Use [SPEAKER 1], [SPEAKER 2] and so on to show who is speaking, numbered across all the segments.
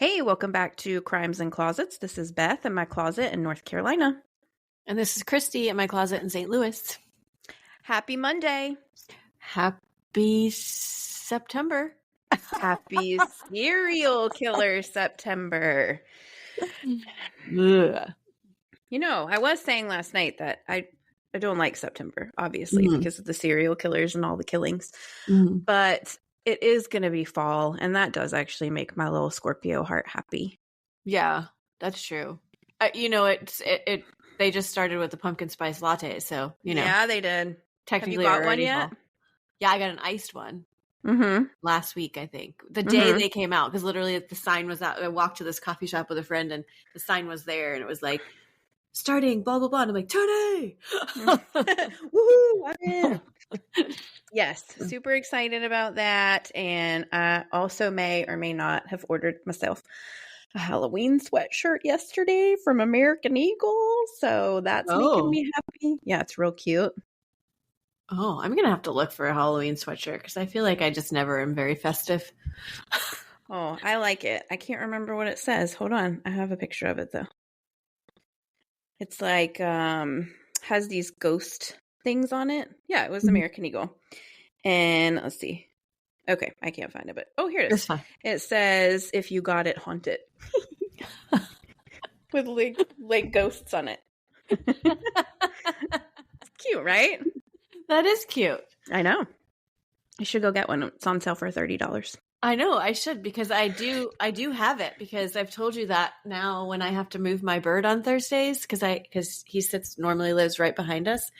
[SPEAKER 1] Hey, welcome back to Crimes and Closets. This is Beth in my closet in North Carolina.
[SPEAKER 2] And this is Christy in my closet in St. Louis.
[SPEAKER 1] Happy Monday.
[SPEAKER 2] Happy September.
[SPEAKER 1] Happy Serial Killer September.
[SPEAKER 2] Ugh.
[SPEAKER 1] You know, I was saying last night that I don't like September, obviously, because of the serial killers and all the killings. But it is going to be fall, and that does actually make my little Scorpio heart happy.
[SPEAKER 2] Yeah, that's true. They just started with the pumpkin spice latte, so
[SPEAKER 1] Yeah, they did.
[SPEAKER 2] Technically,
[SPEAKER 1] have you got one yet?
[SPEAKER 2] Fall. Yeah, I got an iced one last week. I think the day they came out, because literally the sign was out. I walked to this coffee shop with a friend, and the sign was there, and it was like starting blah blah blah. And I'm like, today,
[SPEAKER 1] woohoo! I'm in. Yes, super excited about that. And I also may or may not have ordered myself a Halloween sweatshirt yesterday from American Eagle. So that's making me happy. Yeah, it's real cute.
[SPEAKER 2] Oh, I'm going to have to look for a Halloween sweatshirt because I feel like I just never am very festive.
[SPEAKER 1] Oh, I like it. I can't remember what it says. Hold on. I have a picture of it though. It's like, has these ghost things on it. Yeah, it was American Eagle. And let's see. Okay, I can't find it, but here it is. It says, if you got it, haunt it. With like ghosts on it. It's cute, right?
[SPEAKER 2] That is cute.
[SPEAKER 1] I know. I should go get one. It's on sale for $30.
[SPEAKER 2] I know I should, because I do have it, because I've told you that now when I have to move my bird on Thursdays, because he normally lives right behind us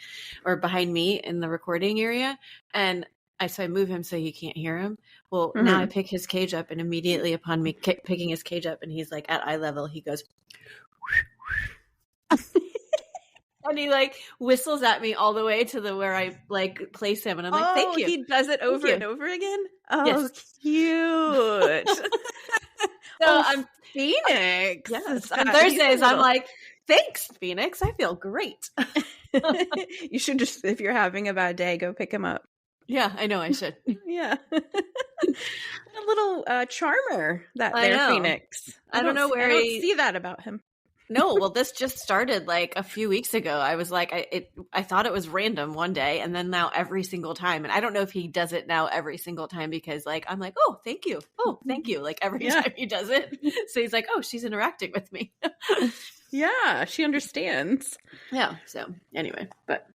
[SPEAKER 2] or behind me in the recording area. And so I move him so you can't hear him. Well, now I pick his cage up, and immediately upon me picking his cage up and he's like at eye level, he goes, and he like whistles at me all the way to where I like place him. And I'm like, thank you.
[SPEAKER 1] He does it over and over again? Oh, yes. Cute. So I'm Phoenix.
[SPEAKER 2] Yes. On Thursdays, I'm like, thanks, Phoenix. I feel great.
[SPEAKER 1] You should just, if you're having a bad day, go pick him up.
[SPEAKER 2] Yeah, I know I should.
[SPEAKER 1] Yeah. A little charmer, Phoenix.
[SPEAKER 2] I don't know where
[SPEAKER 1] I don't see that about him.
[SPEAKER 2] No, well, this just started like a few weeks ago. I was like, I thought it was random one day, and then now every single time. And I don't know if he does it now every single time, because like, I'm like, oh, thank you. Oh, thank you. Like every time he does it. So he's like, oh, she's interacting with me.
[SPEAKER 1] Yeah, she understands.
[SPEAKER 2] Yeah. So anyway, but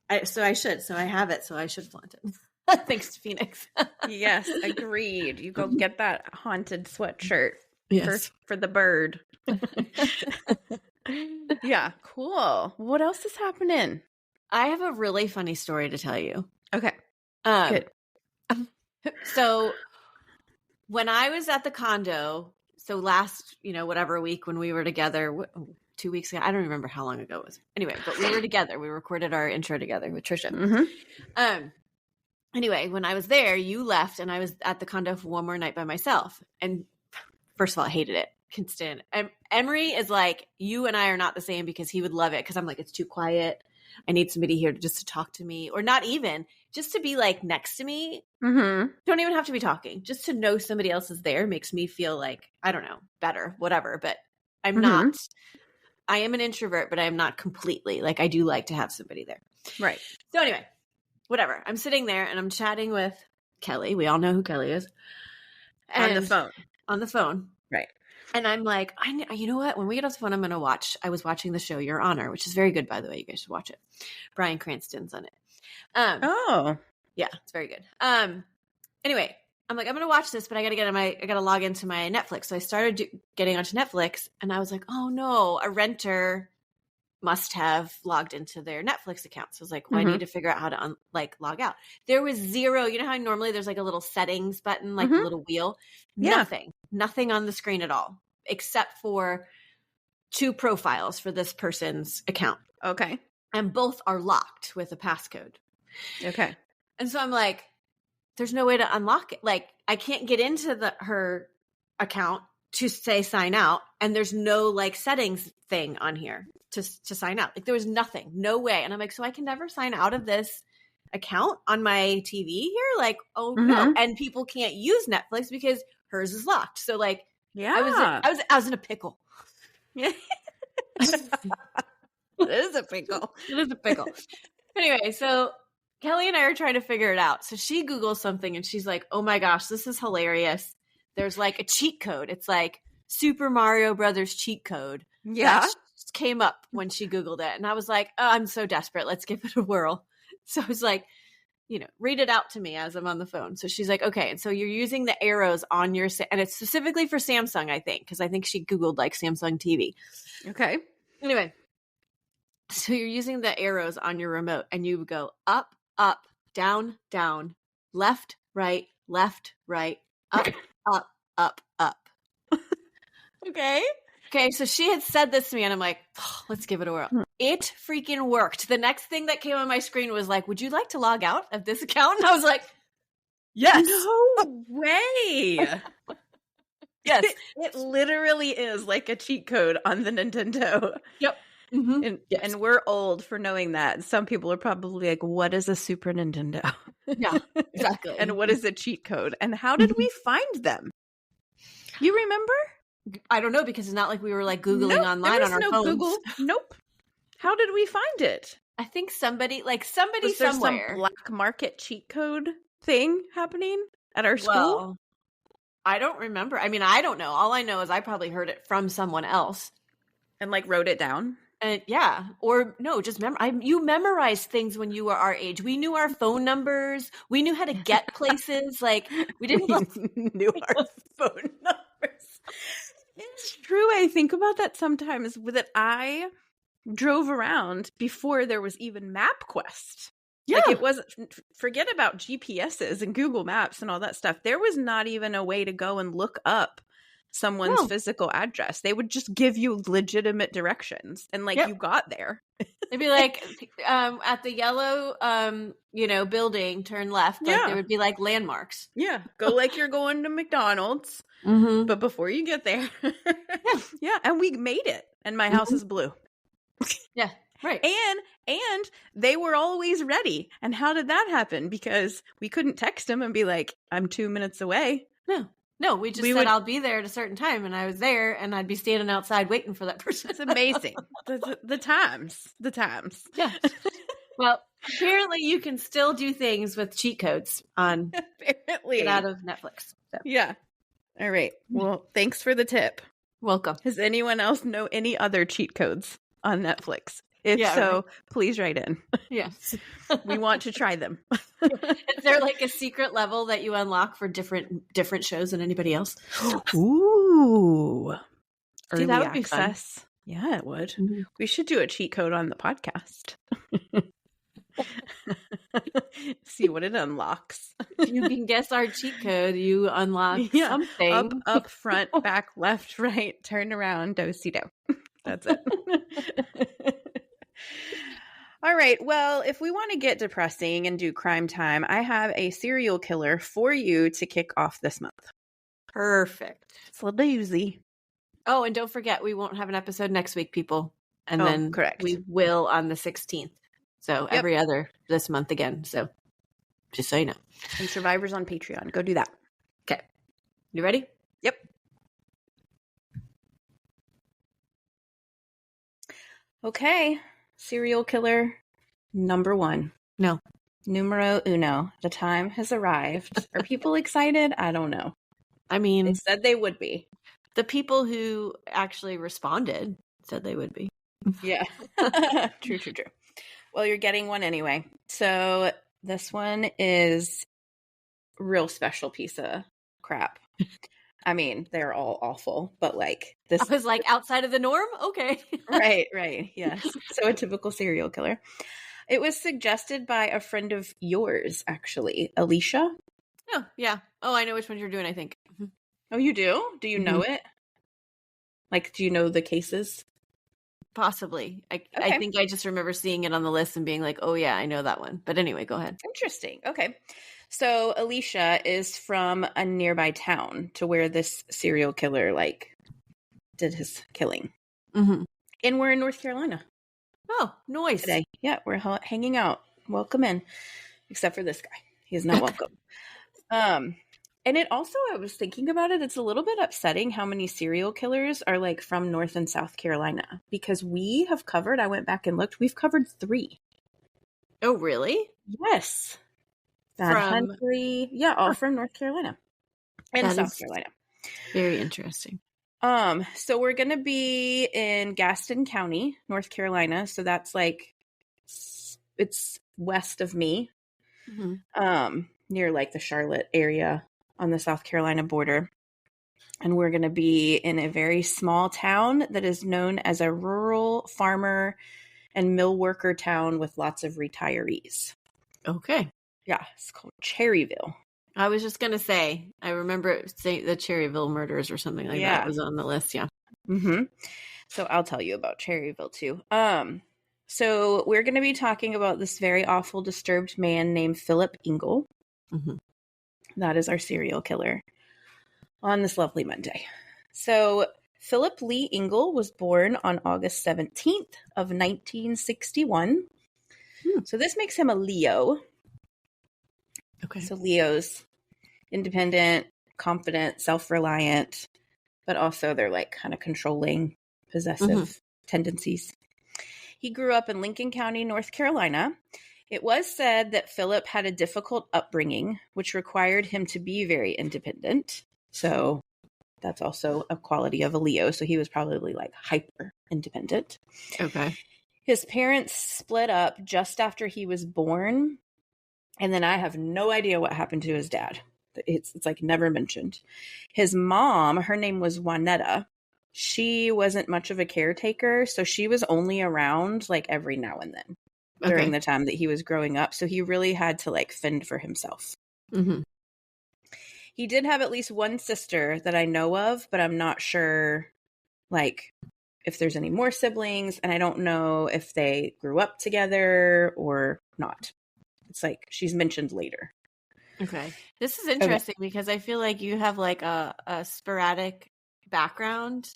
[SPEAKER 2] I have it. So I should flaunt it. Thanks to Phoenix.
[SPEAKER 1] Yes, agreed. You go get that haunted sweatshirt.
[SPEAKER 2] Yes.
[SPEAKER 1] For the bird. Yeah, cool. What else is happening?
[SPEAKER 2] I have a really funny story to tell you.
[SPEAKER 1] Okay. Good.
[SPEAKER 2] So when I was at the condo, so last, whatever week when we were together, 2 weeks ago, I don't remember how long ago it was. Anyway, but we were together. We recorded our intro together with Trisha. Anyway, when I was there, you left, and I was at the condo for one more night by myself. And first of all, I hated it. Can stand it. Emery is like, you and I are not the same, because he would love it, because I'm like, it's too quiet. I need somebody here to talk to me, or not even just to be like next to me. Don't even have to be talking. Just to know somebody else is there makes me feel like, I don't know, better, whatever. But I'm not. I am an introvert, but I am not completely. Like, I do like to have somebody there.
[SPEAKER 1] Right.
[SPEAKER 2] So anyway, whatever. I'm sitting there and I'm chatting with Kelly. We all know who Kelly is.
[SPEAKER 1] On the phone.
[SPEAKER 2] Right. And I'm like, you know what? When we get off the phone, I was watching the show Your Honor, which is very good, by the way. You guys should watch it. Bryan Cranston's on it. Yeah, it's very good. Anyway, I'm like, I'm going to watch this, but I got to log into my Netflix. So I started getting onto Netflix, and I was like, oh no, a renter must have logged into their Netflix account. So I was like, well, I need to figure out how to log out. There was zero. You know how normally there's like a little settings button, like a little wheel? Yeah. Nothing on the screen at all, except for 2 profiles for this person's account.
[SPEAKER 1] Okay.
[SPEAKER 2] And both are locked with a passcode.
[SPEAKER 1] Okay.
[SPEAKER 2] And so I'm like, there's no way to unlock it. Like, I can't get into her account to say sign out, and there's no like settings thing on here to sign out. Like, there was nothing, no way. And I'm like, so I can never sign out of this account on my TV here? Like, oh no. And people can't use Netflix because hers is locked. So like,
[SPEAKER 1] Yeah.
[SPEAKER 2] I was in a pickle.
[SPEAKER 1] Yeah. It is a pickle.
[SPEAKER 2] It is a pickle. Anyway, so Kelly and I are trying to figure it out. So she Googles something and she's like, oh my gosh, this is hilarious. There's like a cheat code. It's like Super Mario Brothers cheat code.
[SPEAKER 1] Yeah.
[SPEAKER 2] That came up when she Googled it. And I was like, oh, I'm so desperate. Let's give it a whirl. So I was like, read it out to me as I'm on the phone. So she's like, okay. And so you're using the arrows on your, and it's specifically for Samsung, I think, because I think she Googled like Samsung TV.
[SPEAKER 1] Okay.
[SPEAKER 2] Anyway. So you're using the arrows on your remote and you go up, up, down, down, left, right, up, up, up, up.
[SPEAKER 1] Okay.
[SPEAKER 2] Okay, so she had said this to me and I'm like, oh, let's give it a whirl. It freaking worked. The next thing that came on my screen was like, would you like to log out of this account? And I was like, yes.
[SPEAKER 1] No way.
[SPEAKER 2] Yes.
[SPEAKER 1] It literally is like a cheat code on the Nintendo.
[SPEAKER 2] Yep. Mm-hmm.
[SPEAKER 1] And, and we're old for knowing that. Some people are probably like, what is a Super Nintendo?
[SPEAKER 2] Yeah, exactly.
[SPEAKER 1] And what is a cheat code? And how did we find them? You remember?
[SPEAKER 2] I don't know, because it's not like we were like Googling online on our phones.
[SPEAKER 1] Google. Nope. How did we find it?
[SPEAKER 2] I think somebody
[SPEAKER 1] was there
[SPEAKER 2] somewhere.
[SPEAKER 1] some black market cheat code thing happening at our school?
[SPEAKER 2] Well, I don't remember. I mean, I don't know. All I know is I probably heard it from someone else.
[SPEAKER 1] And like wrote it down?
[SPEAKER 2] And yeah, or no, just you memorized things when you were our age. We knew our phone numbers. We knew how to get places. Like we didn't
[SPEAKER 1] knew our phone numbers. It's true. I think about that sometimes. That I drove around before there was even MapQuest. Yeah, like it wasn't. Forget about GPSs and Google Maps and all that stuff. There was not even a way to go and look up someone's physical address. They would just give you legitimate directions, and like you got there.
[SPEAKER 2] They'd be like, at the yellow, building, turn left. Like there would be like landmarks.
[SPEAKER 1] Yeah, go like you're going to McDonald's, but before you get there, and we made it. And my house is blue.
[SPEAKER 2] Yeah, right.
[SPEAKER 1] And they were always ready. And how did that happen? Because we couldn't text them and be like, "I'm 2 minutes away."
[SPEAKER 2] No, we said I'll be there at a certain time, and I was there, and I'd be standing outside waiting for that person.
[SPEAKER 1] It's amazing. the times.
[SPEAKER 2] Yeah. Well, apparently you can still do things with cheat codes on
[SPEAKER 1] apparently
[SPEAKER 2] Get out of Netflix. So.
[SPEAKER 1] Yeah. All right. Well, thanks for the tip.
[SPEAKER 2] Welcome.
[SPEAKER 1] Does anyone else know any other cheat codes on Netflix? If so, please write in.
[SPEAKER 2] Yes.
[SPEAKER 1] We want to try them.
[SPEAKER 2] Is there like a secret level that you unlock for different shows than anybody else?
[SPEAKER 1] Ooh.
[SPEAKER 2] See, that would be fun.
[SPEAKER 1] Yeah, it would. Mm-hmm. We should do a cheat code on the podcast. See what it unlocks.
[SPEAKER 2] If you can guess our cheat code, you unlock something.
[SPEAKER 1] Up, front, back, left, right, turn around, do-si-do. That's it. All right. Well, if we want to get depressing and do crime time, I have a serial killer for you to kick off this month.
[SPEAKER 2] Perfect.
[SPEAKER 1] It's a little doozy.
[SPEAKER 2] Oh, and don't forget, we won't have an episode next week, people. And then we will on the 16th. So every other this month again. So just so you know.
[SPEAKER 1] And Survivors on Patreon. Go do that.
[SPEAKER 2] Okay. You ready?
[SPEAKER 1] Yep. Okay. Serial killer number 1.
[SPEAKER 2] No.
[SPEAKER 1] Numero uno. The time has arrived. Are people excited? I don't know.
[SPEAKER 2] I mean,
[SPEAKER 1] they said they would be.
[SPEAKER 2] The people who actually responded said they would be.
[SPEAKER 1] Yeah. True. Well, you're getting one anyway. So this one is a real special piece of crap. I mean, they're all awful, but like this
[SPEAKER 2] I was like outside of the norm. Okay.
[SPEAKER 1] Right. Yes. So a typical serial killer. It was suggested by a friend of yours, actually, Alicia.
[SPEAKER 2] Oh, yeah. Oh, I know which one you're doing, I think.
[SPEAKER 1] Oh, you do? Do you know it? Like, do you know the cases?
[SPEAKER 2] Possibly. I think I just remember seeing it on the list and being like, oh, yeah, I know that one. But anyway, go ahead.
[SPEAKER 1] Interesting. Okay. So Alicia is from a nearby town to where this serial killer, did his killing.
[SPEAKER 2] Mm-hmm.
[SPEAKER 1] And we're in North Carolina.
[SPEAKER 2] Oh, nice.
[SPEAKER 1] Today. Yeah, we're hanging out. Welcome in. Except for this guy. He is not welcome. And it also, I was thinking about it, it's a little bit upsetting how many serial killers are like from North and South Carolina, because we have covered, I went back and looked, we've covered 3.
[SPEAKER 2] Oh, really?
[SPEAKER 1] Yes. Thad
[SPEAKER 2] From
[SPEAKER 1] Huntley. Yeah, all from North Carolina and
[SPEAKER 2] that
[SPEAKER 1] South
[SPEAKER 2] is
[SPEAKER 1] Carolina.
[SPEAKER 2] very interesting.
[SPEAKER 1] So we're going to be in Gaston County, North Carolina. So that's like, it's west of me, near like the Charlotte area on the South Carolina border. And we're going to be in a very small town that is known as a rural farmer and mill worker town with lots of retirees.
[SPEAKER 2] Okay.
[SPEAKER 1] Yeah, it's called Cherryville.
[SPEAKER 2] I was just going to say, I remember saying the Cherryville murders or something like that was on the list. Yeah.
[SPEAKER 1] Mm-hmm. So I'll tell you about Cherryville too. So we're going to be talking about this very awful, disturbed man named Phillip Ingle.
[SPEAKER 2] Mm-hmm.
[SPEAKER 1] That is our serial killer on this lovely Monday. So Phillip Lee Ingle was born on August 17th of 1961. So this makes him a Leo.
[SPEAKER 2] Okay.
[SPEAKER 1] So Leos, independent, confident, self-reliant, but also they're like kind of controlling, possessive tendencies. He grew up in Lincoln County, North Carolina. It was said that Phillip had a difficult upbringing, which required him to be very independent. So that's also a quality of a Leo. So he was probably like hyper independent.
[SPEAKER 2] Okay.
[SPEAKER 1] His parents split up just after he was born. And then I have no idea what happened to his dad. It's like never mentioned. His mom, her name was Juanetta. She wasn't much of a caretaker, so she was only around like every now and then during the time that he was growing up. So he really had to like fend for himself.
[SPEAKER 2] Mm-hmm.
[SPEAKER 1] He did have at least one sister that I know of, but I'm not sure like if there's any more siblings, and I don't know if they grew up together or not. It's like she's mentioned later.
[SPEAKER 2] Okay. This is interesting because I feel like you have like a sporadic background.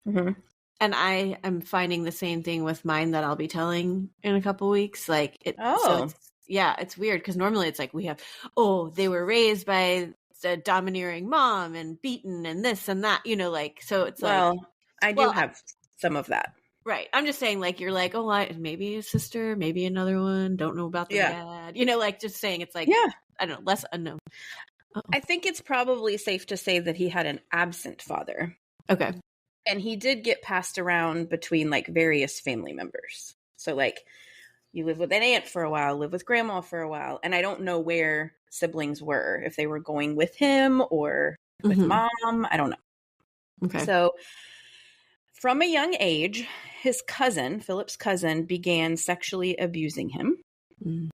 [SPEAKER 1] Mm-hmm.
[SPEAKER 2] And I am finding the same thing with mine that I'll be telling in a couple weeks. Like so it's weird because normally it's like we have, they were raised by a domineering mom and beaten and this and that, like, so it's
[SPEAKER 1] I do have some of that.
[SPEAKER 2] Right. I'm just saying, like, you're like, maybe a sister, maybe another one, don't know about the dad. Like just saying it's like, I don't know, less unknown.
[SPEAKER 1] I think it's probably safe to say that he had an absent father.
[SPEAKER 2] Okay.
[SPEAKER 1] And he did get passed around between like various family members. So like you live with an aunt for a while, live with grandma for a while. And I don't know where siblings were, if they were going with him or with mom. I don't know.
[SPEAKER 2] Okay.
[SPEAKER 1] So from a young age, his cousin, Philip's cousin, began sexually abusing him. Mm.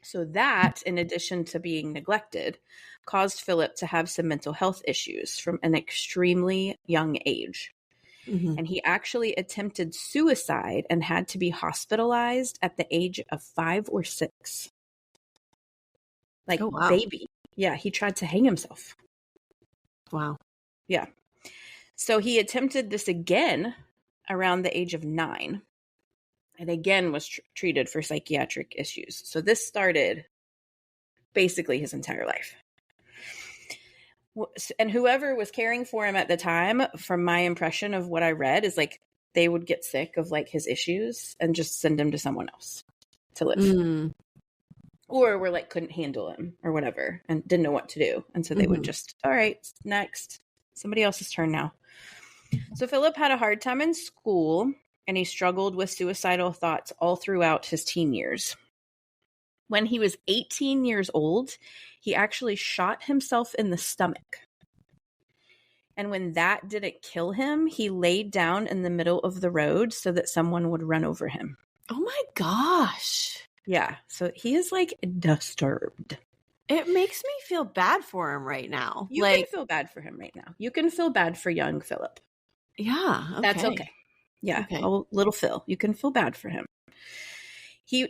[SPEAKER 1] So that, in addition to being neglected, caused Philip to have some mental health issues from an extremely young age. Mm-hmm. And he actually attempted suicide and had to be hospitalized at the age of 5 or 6. Like, baby. Yeah, he tried to hang himself.
[SPEAKER 2] Wow.
[SPEAKER 1] Yeah. So he attempted this again around the age of 9 and again was treated for psychiatric issues. So this started basically his entire life. And whoever was caring for him at the time, from my impression of what I read, is like they would get sick of like his issues and just send him to someone else to live. Mm. Or were like couldn't handle him or whatever and didn't know what to do. And so they would just, all right, next. Somebody else's turn now. So Philip had a hard time in school and he struggled with suicidal thoughts all throughout his teen years. When he was 18 years old, he actually shot himself in the stomach. And when that didn't kill him, he laid down in the middle of the road so that someone would run over him.
[SPEAKER 2] Oh my gosh.
[SPEAKER 1] Yeah. So he is like disturbed.
[SPEAKER 2] It makes me feel bad for him right now.
[SPEAKER 1] You can feel bad for him right now. You can feel bad for young Philip.
[SPEAKER 2] Yeah. Okay.
[SPEAKER 1] That's okay. Yeah. Okay. Oh, little Phil. You can feel bad for him.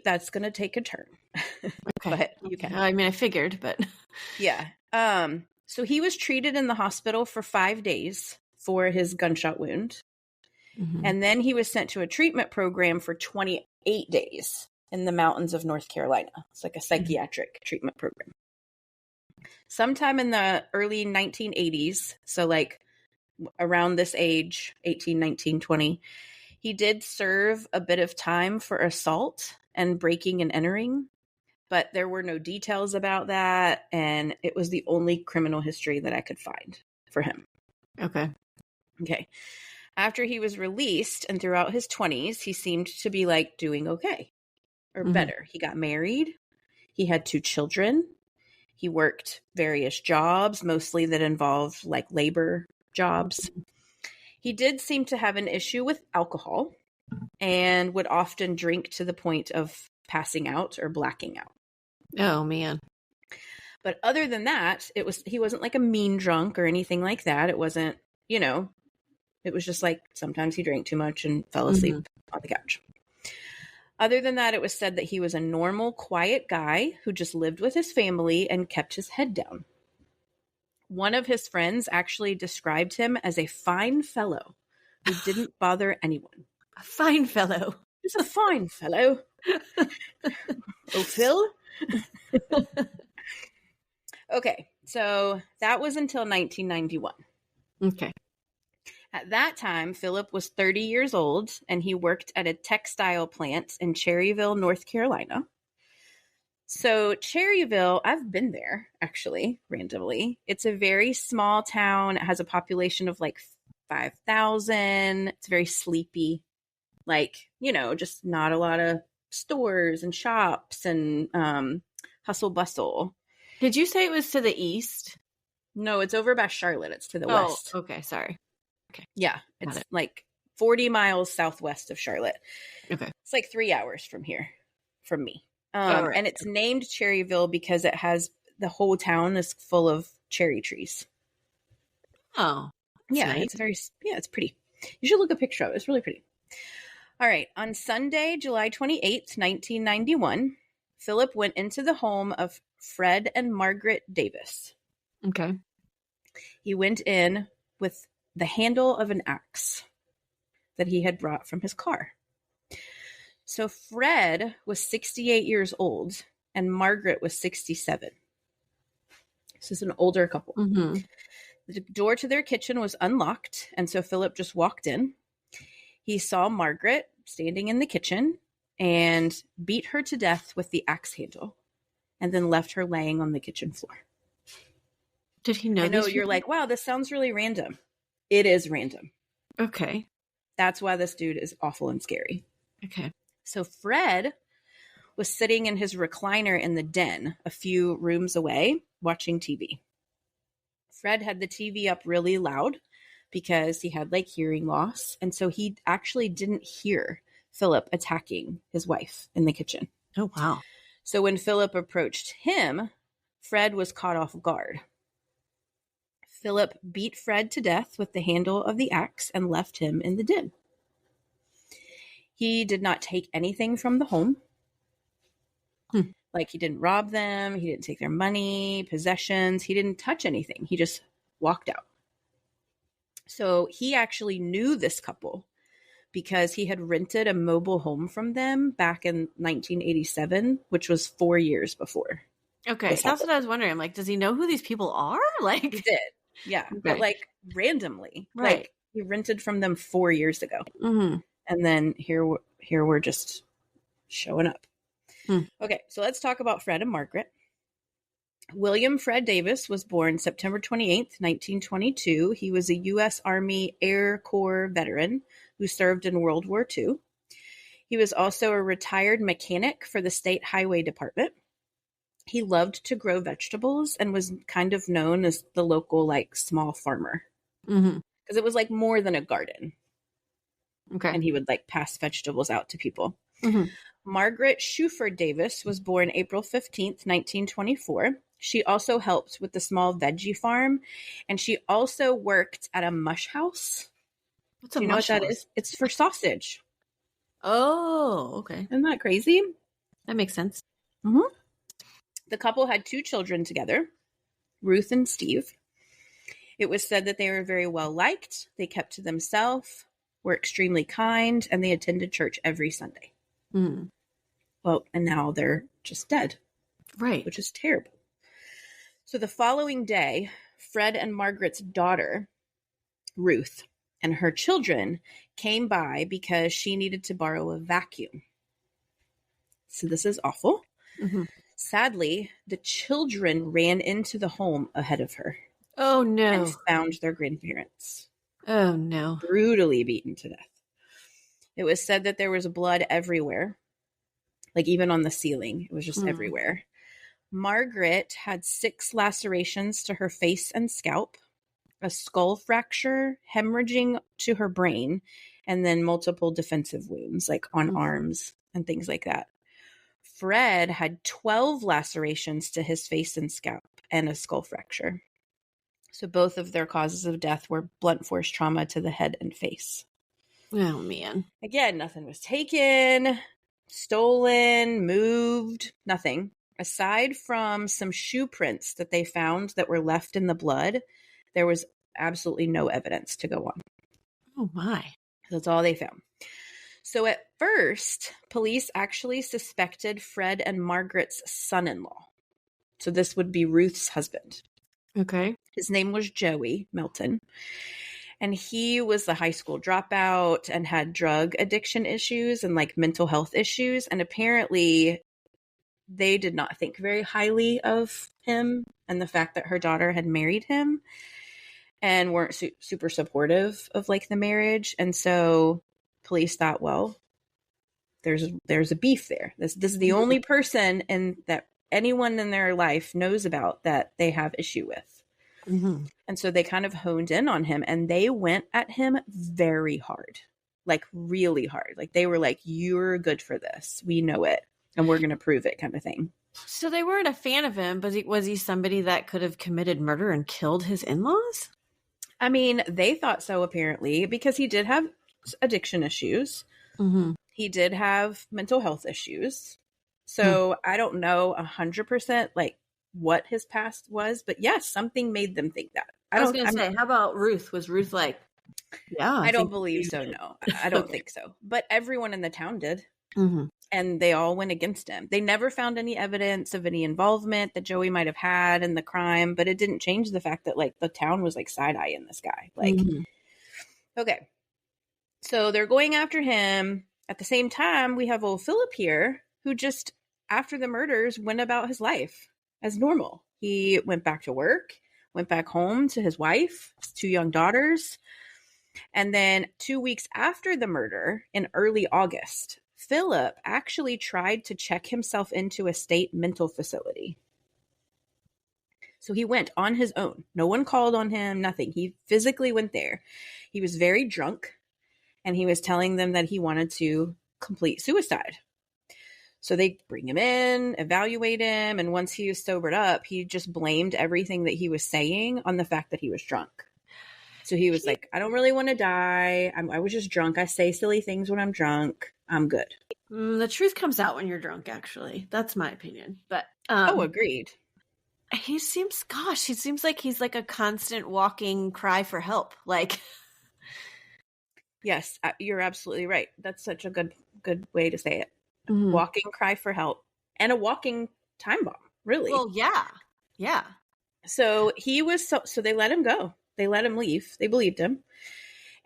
[SPEAKER 1] That's going to take a turn.
[SPEAKER 2] Okay.
[SPEAKER 1] But you can.
[SPEAKER 2] I mean, I figured, but.
[SPEAKER 1] Yeah. So he was treated in the hospital for 5 days for his gunshot wound. Mm-hmm. And then he was sent to a treatment program for 28 days in the mountains of North Carolina. It's like a psychiatric treatment program. Sometime in the early 1980s, so like around this age, 18, 19, 20, he did serve a bit of time for assault and breaking and entering, but there were no details about that, and it was the only criminal history that I could find for him.
[SPEAKER 2] Okay.
[SPEAKER 1] Okay. After he was released and throughout his 20s, he seemed to be like doing okay or better. He got married. He had 2 children. He worked various jobs, mostly that involved like labor jobs. He did seem to have an issue with alcohol and would often drink to the point of passing out or blacking out.
[SPEAKER 2] Oh, man.
[SPEAKER 1] But other than that, he wasn't like a mean drunk or anything like that. It wasn't, it was just like sometimes he drank too much and fell asleep on the couch. Other than that, it was said that he was a normal, quiet guy who just lived with his family and kept his head down. One of his friends actually described him as a fine fellow who didn't bother anyone.
[SPEAKER 2] A fine fellow.
[SPEAKER 1] He's a fine fellow. Oh, Phil? Okay, so that was until 1991.
[SPEAKER 2] Okay.
[SPEAKER 1] At that time, Philip was 30 years old, and he worked at a textile plant in Cherryville, North Carolina. So Cherryville, I've been there, actually, randomly. It's a very small town. It has a population of like 5,000. It's very sleepy. Like, just not a lot of stores and shops and hustle bustle.
[SPEAKER 2] Did you say it was to the east?
[SPEAKER 1] No, it's over by Charlotte. It's to the west.
[SPEAKER 2] Okay, sorry. Okay.
[SPEAKER 1] Yeah, it's like 40 miles southwest of Charlotte.
[SPEAKER 2] Okay.
[SPEAKER 1] It's like 3 hours from here, from me.
[SPEAKER 2] Right.
[SPEAKER 1] And it's named Cherryville because the whole town is full of cherry trees.
[SPEAKER 2] Oh.
[SPEAKER 1] Yeah,
[SPEAKER 2] nice.
[SPEAKER 1] It's pretty. You should look a picture of it. It's really pretty. All right. On Sunday, July 28th, 1991, Philip went into the home of Fred and Margaret Davis.
[SPEAKER 2] Okay.
[SPEAKER 1] He went in with the handle of an axe that he had brought from his car. So Fred was 68 years old and Margaret was 67. This is an older couple.
[SPEAKER 2] Mm-hmm.
[SPEAKER 1] The door to their kitchen was unlocked, and so Philip just walked in. He saw Margaret standing in the kitchen and beat her to death with the axe handle and then left her laying on the kitchen floor.
[SPEAKER 2] Did he know?
[SPEAKER 1] I know you're like, wow, this sounds really random. It is random.
[SPEAKER 2] Okay.
[SPEAKER 1] That's why this dude is awful and scary.
[SPEAKER 2] Okay.
[SPEAKER 1] So Fred was sitting in his recliner in the den a few rooms away watching TV. Fred had the TV up really loud because he had like hearing loss. And so he actually didn't hear Philip attacking his wife in the kitchen.
[SPEAKER 2] Oh, wow.
[SPEAKER 1] So when Philip approached him, Fred was caught off guard. Philip beat Fred to death with the handle of the axe and left him in the den. He did not take anything from the home. Like he didn't rob them. He didn't take their money, possessions. He didn't touch anything. He just walked out. So he actually knew this couple because he had rented a mobile home from them back in 1987, which was 4 years before.
[SPEAKER 2] Okay. So that's what I was wondering. I'm like, does he know who these people are? Like,
[SPEAKER 1] He did. Yeah. Okay. But like randomly.
[SPEAKER 2] Right.
[SPEAKER 1] Like he rented from them 4 years ago.
[SPEAKER 2] Mm-hmm.
[SPEAKER 1] And then here we're just showing up. Okay, so let's talk about Fred and Margaret. William Fred Davis was born September 28th, 1922. He was a U.S. Army Air Corps veteran who served in World War II. He was also a retired mechanic for the State Highway Department. He loved to grow vegetables and was kind of known as the local, like, small farmer.
[SPEAKER 2] Mm-hmm.
[SPEAKER 1] Because it was, like, more than a garden.
[SPEAKER 2] Okay.
[SPEAKER 1] And he would, like, pass vegetables out to people.
[SPEAKER 2] Mm-hmm.
[SPEAKER 1] Margaret Shuford Davis was born April 15th, 1924. She also helped with the small veggie farm, and she also worked at a mush house.
[SPEAKER 2] What's a
[SPEAKER 1] Do you know
[SPEAKER 2] mush
[SPEAKER 1] what that
[SPEAKER 2] house?
[SPEAKER 1] is? It's for sausage.
[SPEAKER 2] Oh, okay.
[SPEAKER 1] Isn't that crazy?
[SPEAKER 2] That makes sense.
[SPEAKER 1] Mm-hmm. The couple had 2 children together, Ruth and Steve. It was said that they were very well liked. They kept to themselves, were extremely kind, and they attended church every Sunday.
[SPEAKER 2] Mm.
[SPEAKER 1] Well, and now they're just dead.
[SPEAKER 2] Right.
[SPEAKER 1] Which is terrible. So the following day, Fred and Margaret's daughter, Ruth, and her children came by because she needed to borrow a vacuum. So this is awful.
[SPEAKER 2] Mm-hmm.
[SPEAKER 1] Sadly, the children ran into the home ahead of her.
[SPEAKER 2] Oh, no.
[SPEAKER 1] And found their grandparents.
[SPEAKER 2] Oh, no.
[SPEAKER 1] Brutally beaten to death. It was said that there was blood everywhere, like even on the ceiling. It was just everywhere. Margaret had 6 lacerations to her face and scalp, a skull fracture, hemorrhaging to her brain, and then multiple defensive wounds, like on arms and things like that. Fred had 12 lacerations to his face and scalp and a skull fracture. So both of their causes of death were blunt force trauma to the head and face.
[SPEAKER 2] Oh, man.
[SPEAKER 1] Again, nothing was taken, stolen, moved, nothing. Aside from some shoe prints that they found that were left in the blood, there was absolutely no evidence to go on.
[SPEAKER 2] Oh, my.
[SPEAKER 1] That's all they found. So at first, police actually suspected Fred and Margaret's son-in-law. So this would be Ruth's husband.
[SPEAKER 2] Okay.
[SPEAKER 1] His name was Joey Melton. And he was the high school dropout and had drug addiction issues and like mental health issues. And apparently they did not think very highly of him and the fact that her daughter had married him and weren't super supportive of like the marriage. And so police thought, well, there's a beef there. This is the only person in that anyone in their life knows about that they have issue with. And so they kind of honed in on him and they went at him very hard, like really hard. Like they were like, you're good for this. We know it and we're going to prove it kind of thing.
[SPEAKER 2] So they weren't a fan of him, but was he somebody that could have committed murder and killed his in-laws?
[SPEAKER 1] I mean, they thought so apparently because he did have addiction issues. He did have mental health issues. So I don't know 100% like what his past was, but yes, something made them think that.
[SPEAKER 2] I was going to say, how about Ruth? Was Ruth like, yeah,
[SPEAKER 1] I don't believe so. No, I don't think so. But everyone in the town did. And they all went against him. They never found any evidence of any involvement that Joey might have had in the crime, but it didn't change the fact that like the town was like side-eyeing this guy. Like, okay. So they're going after him. At the same time, we have old Phillip here who just, after the murders, went about his life as normal. He went back to work, went back home to his wife, his 2 young daughters. And then 2 weeks after the murder, in early August, Phillip actually tried to check himself into a state mental facility. So he went on his own. No one called on him, nothing. He physically went there. He was very drunk, and he was telling them that he wanted to complete suicide. So they bring him in, evaluate him, and once he was sobered up, he just blamed everything that he was saying on the fact that he was drunk. So he was like, I don't really want to die. I was just drunk. I say silly things when I'm drunk. I'm good.
[SPEAKER 2] The truth comes out when you're drunk, actually. That's my opinion. But
[SPEAKER 1] agreed.
[SPEAKER 2] He seems like he's like a constant walking cry for help. Like,
[SPEAKER 1] yes, you're absolutely right. That's such a good way to say it. Walking cry for help and a walking time bomb, really.
[SPEAKER 2] Well, yeah.
[SPEAKER 1] So he was so they let him go. They let him leave. They believed him.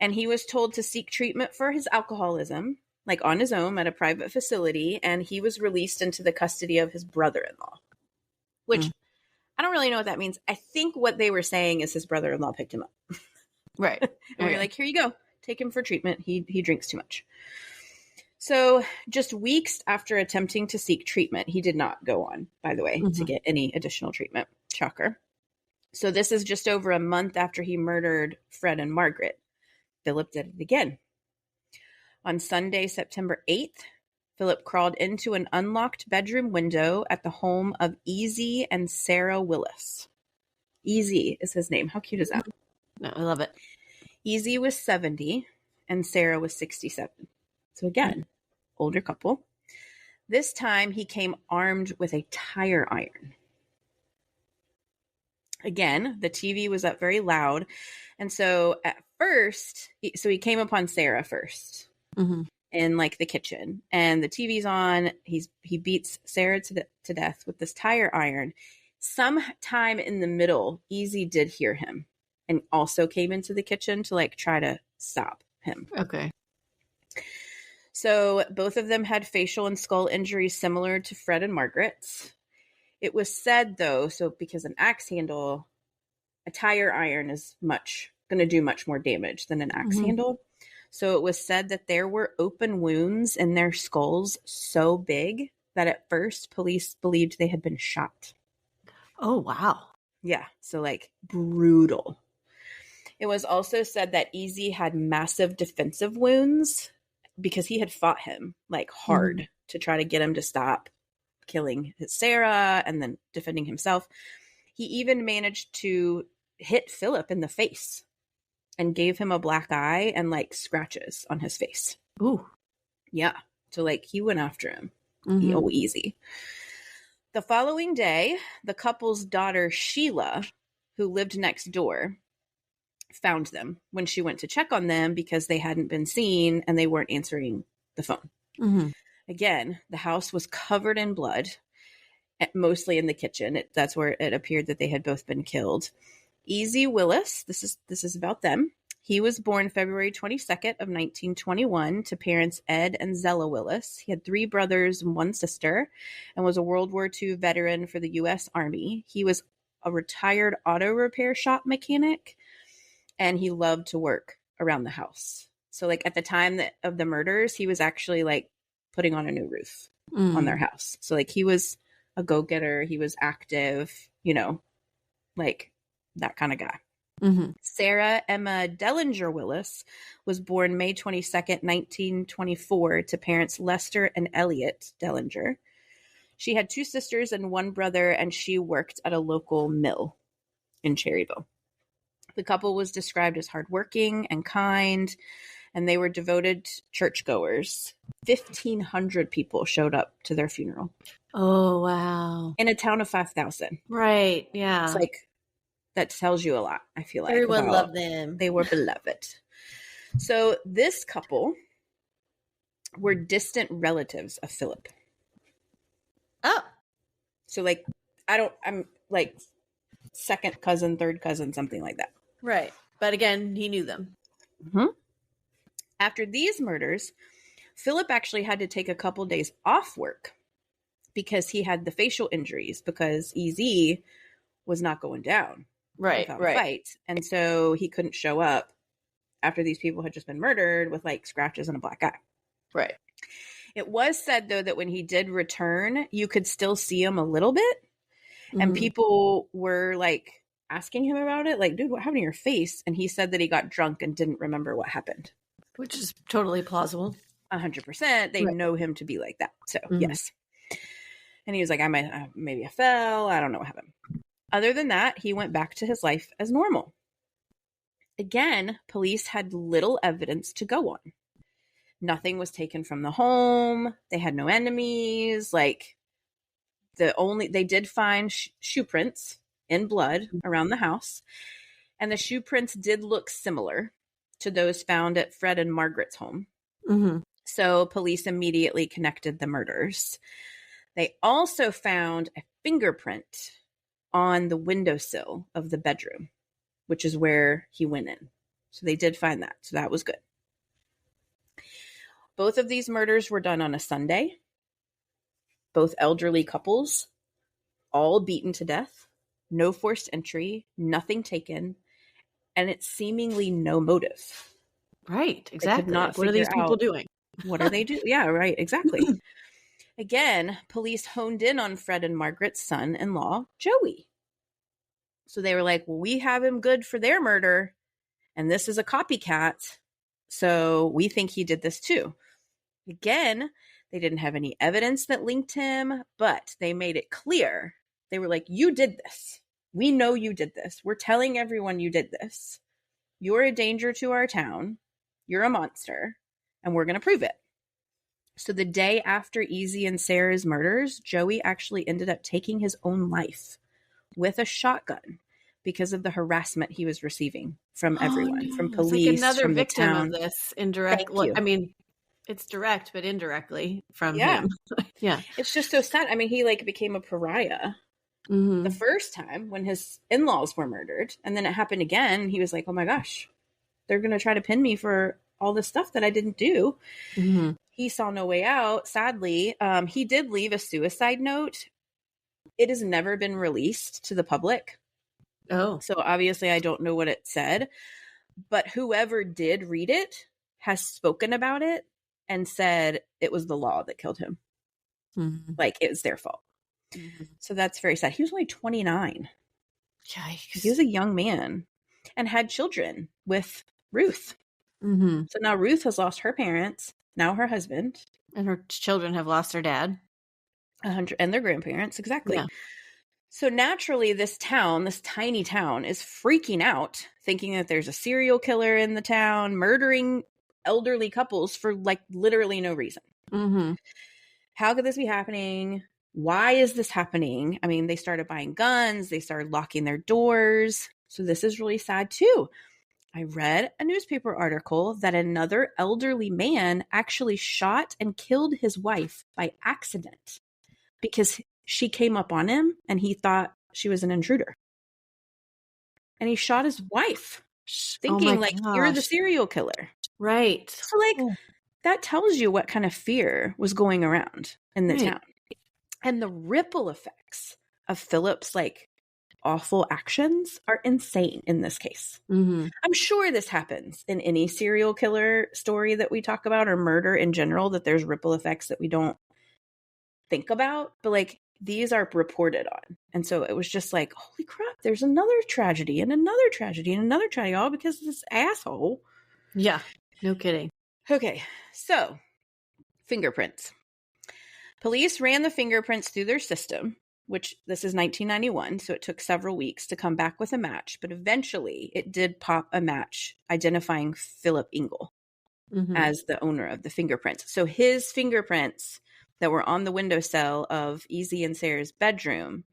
[SPEAKER 1] And he was told to seek treatment for his alcoholism, like on his own at a private facility. And he was released into the custody of his brother-in-law, which I don't really know what that means. I think what they were saying is his brother-in-law picked him up.
[SPEAKER 2] Right.
[SPEAKER 1] And we were like, here you go. Take him for treatment. He drinks too much. So just weeks after attempting to seek treatment, he did not go on, by the way, to get any additional treatment. Shocker. So this is just over a month after he murdered Fred and Margaret. Phillip did it again. On Sunday, September 8th, Phillip crawled into an unlocked bedroom window at the home of Easy and Sarah Willis. Easy is his name. How cute is that?
[SPEAKER 2] No, I love it.
[SPEAKER 1] Easy was 70 and Sarah was 67. So again, older couple. This time he came armed with a tire iron. Again, the TV was up very loud. And so at first, he came upon Sarah first in like the kitchen, and the TV's on. He beats Sarah to death with this tire iron. Sometime in the middle, Easy did hear him and also came into the kitchen to like try to stop him.
[SPEAKER 2] Okay.
[SPEAKER 1] So both of them had facial and skull injuries similar to Fred and Margaret's. It was said, though, so because an axe handle, a tire iron is going to do much more damage than an axe handle. So it was said that there were open wounds in their skulls so big that at first police believed they had been shot.
[SPEAKER 2] Oh, wow.
[SPEAKER 1] Yeah. So like brutal. It was also said that Easy had massive defensive wounds because he had fought him like hard to try to get him to stop killing Sarah and then defending himself. He even managed to hit Philip in the face and gave him a black eye and like scratches on his face.
[SPEAKER 2] Ooh.
[SPEAKER 1] Yeah. So like he went after him. Easy. The following day, the couple's daughter, Sheila, who lived next door, found them when she went to check on them because they hadn't been seen and they weren't answering the phone. Again, the house was covered in blood, mostly in the kitchen. That's where it appeared that they had both been killed. Easy Willis, this is about them. He was born February 22nd of 1921 to parents Ed and Zella Willis. He had 3 brothers and 1 sister and was a World War II veteran for the U.S. Army. He was a retired auto repair shop mechanic, and he loved to work around the house. So like at the time of the murders, he was actually like putting on a new roof on their house. So like he was a go-getter. He was active, like that kind of guy. Sarah Emma Dellinger Willis was born May 22nd, 1924 to parents Lester and Elliot Dellinger. She had 2 sisters and 1 brother, and she worked at a local mill in Cherryville. The couple was described as hardworking and kind, and they were devoted churchgoers. 1,500 people showed up to their funeral.
[SPEAKER 2] Oh, wow.
[SPEAKER 1] In a town of 5,000.
[SPEAKER 2] Right, yeah.
[SPEAKER 1] It's like, that tells you a lot, I feel like.
[SPEAKER 2] Everyone loved them.
[SPEAKER 1] They were beloved. So this couple were distant relatives of Philip.
[SPEAKER 2] Oh.
[SPEAKER 1] So like, I'm like second cousin, third cousin, something like that.
[SPEAKER 2] Right. But again, he knew them.
[SPEAKER 1] After these murders, Philip actually had to take a couple days off work because he had the facial injuries because EZ was not going down.
[SPEAKER 2] Right.
[SPEAKER 1] A fight. And so he couldn't show up after these people had just been murdered with like scratches and a black eye.
[SPEAKER 2] Right.
[SPEAKER 1] It was said, though, that when he did return, you could still see him a little bit. And people were like asking him about it. Like, dude, what happened to your face? And he said that he got drunk and didn't remember what happened.
[SPEAKER 2] Which is totally plausible.
[SPEAKER 1] 100%. They know him to be like that. So, yes. And he was like, maybe I fell. I don't know what happened. Other than that, he went back to his life as normal. Again, police had little evidence to go on. Nothing was taken from the home. They had no enemies. Like, they did find shoe prints in blood around the house. And the shoe prints did look similar to those found at Fred and Margaret's home. So police immediately connected the murders. They also found a fingerprint on the windowsill of the bedroom, which is where he went in. So they did find that. So that was good. Both of these murders were done on a Sunday. Both elderly couples, all beaten to death, no forced entry, nothing taken, and it's seemingly no motive.
[SPEAKER 2] Right, exactly.
[SPEAKER 1] What
[SPEAKER 2] are these people doing?
[SPEAKER 1] What are they doing? Yeah, right, exactly. Again, police honed in on Fred and Margaret's son-in-law, Joey. So they were like, well, we have him good for their murder, and this is a copycat, so we think he did this too. Again, they didn't have any evidence that linked him, but they made it clear. They were like, you did this. We know you did this. We're telling everyone you did this. You're a danger to our town. You're a monster, and we're going to prove it. So the day after Easy and Sarah's murders, Joey actually ended up taking his own life with a shotgun because of the harassment he was receiving from everyone, from police,
[SPEAKER 2] it's like another
[SPEAKER 1] from the
[SPEAKER 2] victim
[SPEAKER 1] town.
[SPEAKER 2] of this indirect. I mean, it's direct, but indirectly from him. Yeah.
[SPEAKER 1] It's just so sad. I mean, he like became a pariah The first time when his in-laws were murdered, and then it happened again, he was like, oh my gosh, they're going to try to pin me for all this stuff that I didn't do.
[SPEAKER 2] Mm-hmm.
[SPEAKER 1] He saw no way out, sadly. He did leave a suicide note. It has never been released to the public.
[SPEAKER 2] Oh.
[SPEAKER 1] So obviously I don't know what it said, but whoever did read it has spoken about it and said it was the law that killed him.
[SPEAKER 2] Mm-hmm.
[SPEAKER 1] Like it was their fault.
[SPEAKER 2] Mm-hmm.
[SPEAKER 1] So that's very sad. He was only 29.
[SPEAKER 2] Yikes.
[SPEAKER 1] He was a young man and had children with Ruth.
[SPEAKER 2] Mm-hmm.
[SPEAKER 1] So now Ruth has lost her parents, now her husband.
[SPEAKER 2] And her children have lost their dad.
[SPEAKER 1] And their grandparents, exactly.
[SPEAKER 2] Yeah.
[SPEAKER 1] So naturally, this town, this tiny town, is freaking out, thinking that there's a serial killer in the town, murdering elderly couples for like literally no reason.
[SPEAKER 2] Mm-hmm.
[SPEAKER 1] How could this be happening? Why is this happening? I mean, they started buying guns, they started locking their doors. So this is really sad too. I read a newspaper article that another elderly man actually shot and killed his wife by accident because she came up on him and he thought she was an intruder. And he shot his wife, thinking like, you're the serial killer.
[SPEAKER 2] Right.
[SPEAKER 1] So like, that tells you what kind of fear was going around in the town. And the ripple effects of Philip's like awful actions are insane in this case.
[SPEAKER 2] Mm-hmm.
[SPEAKER 1] I'm sure this happens in any serial killer story that we talk about or murder in general, that there's ripple effects that we don't think about, but like these are reported on. And so it was just like, holy crap, there's another tragedy and another tragedy and another tragedy, all because of this asshole.
[SPEAKER 2] Yeah, no kidding.
[SPEAKER 1] Okay, so fingerprints. Police ran the fingerprints through their system, which this is 1991, so it took several weeks to come back with a match, but eventually it did pop a match identifying Phillip Ingle as the owner of the fingerprints. So his fingerprints that were on the windowsill of Easy and Sarah's bedroom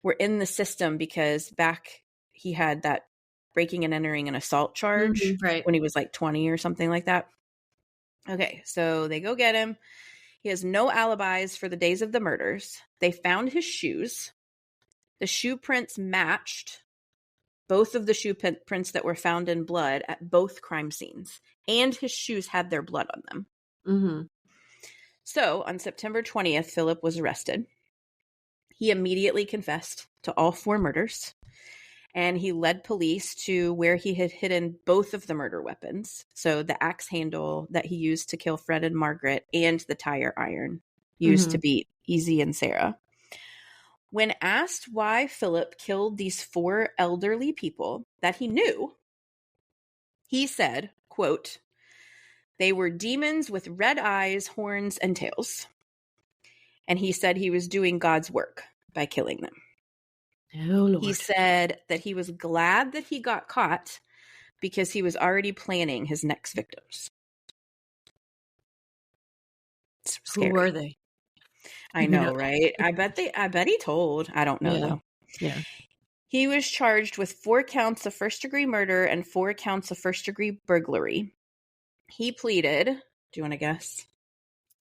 [SPEAKER 1] were in the system because back he had that breaking and entering an assault charge when he was like 20 or something like that. Okay, so they go get him. He has no alibis for the days of the murders. They found his shoes. The shoe prints matched both of the shoe prints that were found in blood at both crime scenes, and his shoes had their blood on them.
[SPEAKER 2] Mm-hmm.
[SPEAKER 1] So on September 20th, Philip was arrested. He immediately confessed to all 4 murders, and he led police to where he had hidden both of the murder weapons. So the axe handle that he used to kill Fred and Margaret and the tire iron used to beat Easy and Sarah. When asked why Philip killed these 4 elderly people that he knew, he said, quote, "They were demons with red eyes, horns, and tails." And he said he was doing God's work by killing them.
[SPEAKER 2] Oh, Lord.
[SPEAKER 1] He said that he was glad that he got caught because he was already planning his next victims. It's scary.
[SPEAKER 2] Who were they?
[SPEAKER 1] I know, right? I bet he told. I don't know though.
[SPEAKER 2] Yeah.
[SPEAKER 1] He was charged with 4 counts of first-degree murder and 4 counts of first-degree burglary. He pleaded, do you want to guess?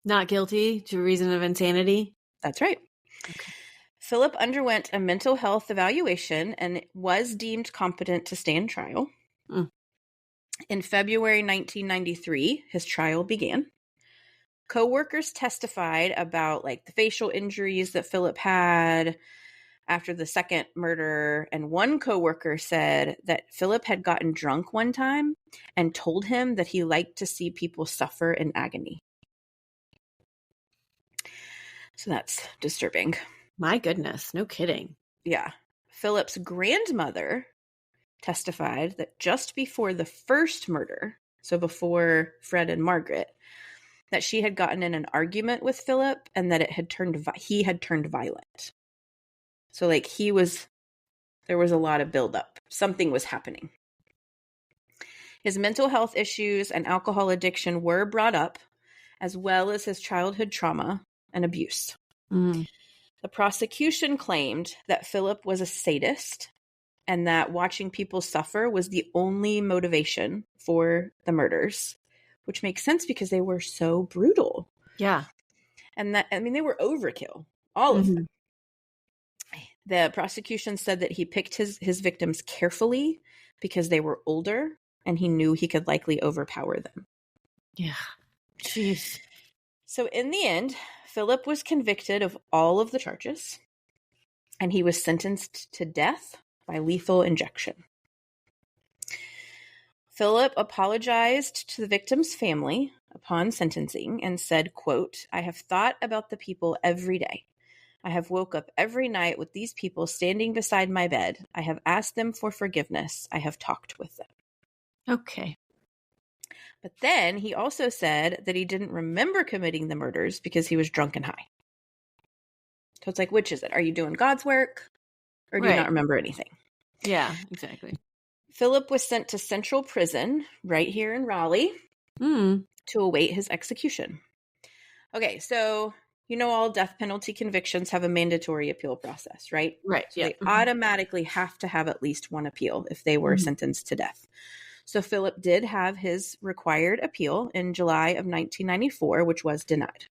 [SPEAKER 2] Not guilty to reason of insanity?
[SPEAKER 1] That's right.
[SPEAKER 2] Okay.
[SPEAKER 1] Philip underwent a mental health evaluation and was deemed competent to stand trial. In February 1993, his trial began. Co-workers testified about like the facial injuries that Philip had after the second murder, and one co-worker said that Philip had gotten drunk one time and told him that he liked to see people suffer in agony. So that's disturbing.
[SPEAKER 2] My goodness, no kidding.
[SPEAKER 1] Yeah. Philip's grandmother testified that just before the first murder, so before Fred and Margaret, that she had gotten in an argument with Philip and that he had turned violent. So like there was a lot of buildup. Something was happening. His mental health issues and alcohol addiction were brought up, as well as his childhood trauma and abuse. The prosecution claimed that Philip was a sadist and that watching people suffer was the only motivation for the murders, which makes sense because they were so brutal.
[SPEAKER 2] Yeah.
[SPEAKER 1] And they were overkill, all of them. The prosecution said that he picked his victims carefully because they were older and he knew he could likely overpower them.
[SPEAKER 2] Yeah. Jeez.
[SPEAKER 1] So in the end, Philip was convicted of all of the charges, and he was sentenced to death by lethal injection. Philip apologized to the victim's family upon sentencing and said, quote, "I have thought about the people every day. I have woke up every night with these people standing beside my bed. I have asked them for forgiveness. I have talked with them."
[SPEAKER 2] Okay.
[SPEAKER 1] But then he also said that he didn't remember committing the murders because he was drunk and high. So it's like, which is it? Are you doing God's work, or do you not remember anything?
[SPEAKER 2] Yeah, exactly.
[SPEAKER 1] Philip was sent to Central Prison right here in Raleigh to await his execution. Okay, so you know all death penalty convictions have a mandatory appeal process, right?
[SPEAKER 2] Right,
[SPEAKER 1] So
[SPEAKER 2] yeah.
[SPEAKER 1] they automatically have to have at least one appeal if they were sentenced to death. So Philip did have his required appeal in July of 1994, which was denied.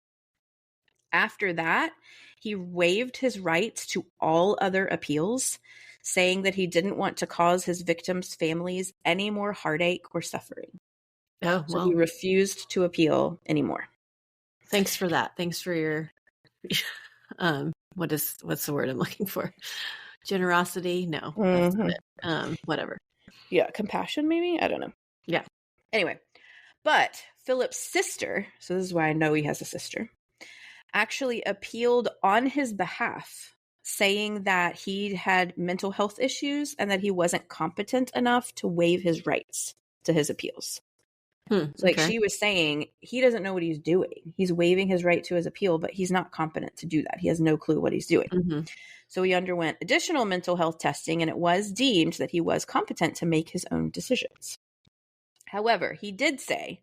[SPEAKER 1] After that, he waived his rights to all other appeals, saying that he didn't want to cause his victims' families any more heartache or suffering.
[SPEAKER 2] Oh,
[SPEAKER 1] So
[SPEAKER 2] well.
[SPEAKER 1] he refused to appeal anymore.
[SPEAKER 2] Thanks for that. Thanks for your what's the word I'm looking for? Generosity? No, that's not it. Whatever.
[SPEAKER 1] Yeah, compassion maybe? I don't know.
[SPEAKER 2] Yeah.
[SPEAKER 1] Anyway, but Philip's sister, so this is why I know he has a sister, actually appealed on his behalf, saying that he had mental health issues and that he wasn't competent enough to waive his rights to his appeals. So, like, she was saying, he doesn't know what he's doing. He's waiving his right to his appeal, but he's not competent to do that. He has no clue what he's doing. So he underwent additional mental health testing, and it was deemed that he was competent to make his own decisions. However, he did say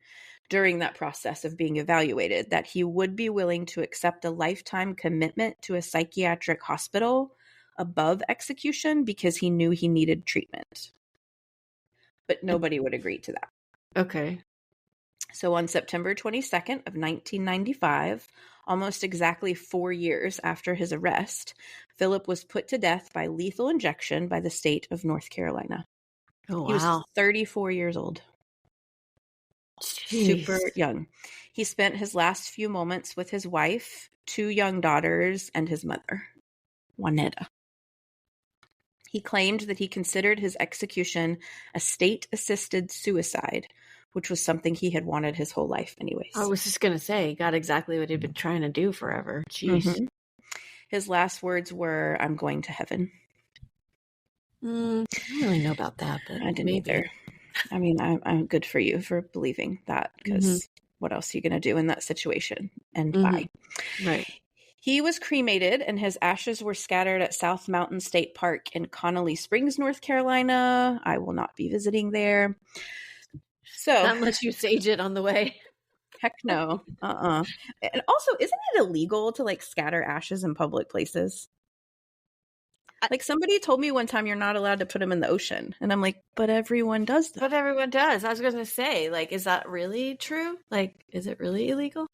[SPEAKER 1] during that process of being evaluated that he would be willing to accept a lifetime commitment to a psychiatric hospital above execution because he knew he needed treatment. But nobody would agree to that.
[SPEAKER 2] Okay.
[SPEAKER 1] So on September 22nd of 1995, almost exactly 4 years after his arrest, Philip was put to death by lethal injection by the state of North Carolina.
[SPEAKER 2] Oh, wow.
[SPEAKER 1] He was 34 years old.
[SPEAKER 2] Jeez.
[SPEAKER 1] Super young. He spent his last few moments with his wife, 2 young daughters, and his mother, Juanetta. He claimed that he considered his execution a state-assisted suicide, which was something he had wanted his whole life anyways.
[SPEAKER 2] I was just going to say, he got exactly what he'd been trying to do forever. Jeez.
[SPEAKER 1] His last words were, "I'm going to heaven."
[SPEAKER 2] I don't really know about that, but
[SPEAKER 1] I didn't either. I mean, I'm good for you for believing that, because what else are you going to do in that situation? And bye.
[SPEAKER 2] Right.
[SPEAKER 1] He was cremated, and his ashes were scattered at South Mountain State Park in Connolly Springs, North Carolina. I will not be visiting there. So,
[SPEAKER 2] not unless you sage it on the way.
[SPEAKER 1] Heck no. And also, isn't it illegal to like scatter ashes in public places? Like, somebody told me one time you're not allowed to put them in the ocean. And I'm like, but everyone does that.
[SPEAKER 2] But everyone does. I was going to say, like, is that really true? Like, is it really illegal?